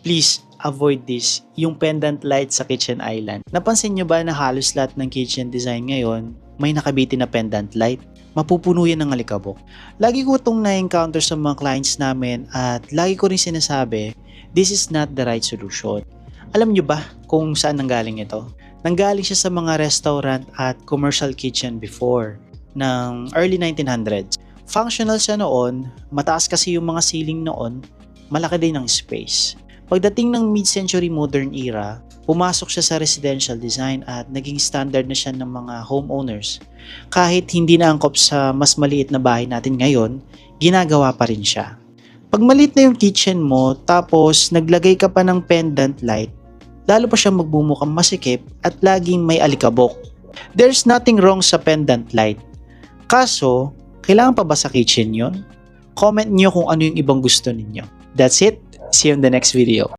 please avoid this, yung pendant light sa kitchen island. Napansin nyo ba na halos lahat ng kitchen design ngayon may nakabitin na pendant light? Mapupuno yan ng alikabok. Lagi ko itong na-encounter sa mga clients namin at lagi ko rin sinasabi, this is not the right solution. Alam nyo ba kung saan nanggaling ito? Nanggaling siya sa mga restaurant at commercial kitchen before ng early 1900s. Functional siya noon, mataas kasi yung mga ceiling noon, malaki din ang space. Pagdating ng mid-century modern era, pumasok siya sa residential design at naging standard na siya ng mga homeowners. Kahit hindi na angkop sa mas maliit na bahay natin ngayon, ginagawa pa rin siya. Pag maliit na yung kitchen mo, tapos naglagay ka pa ng pendant light, lalo pa siyang magbumukhang masikip at laging may alikabok. There's nothing wrong sa pendant light. Kaso, kailangan pa ba sa kitchen yon? Comment niyo kung ano yung ibang gusto ninyo. That's it. See you in the next video.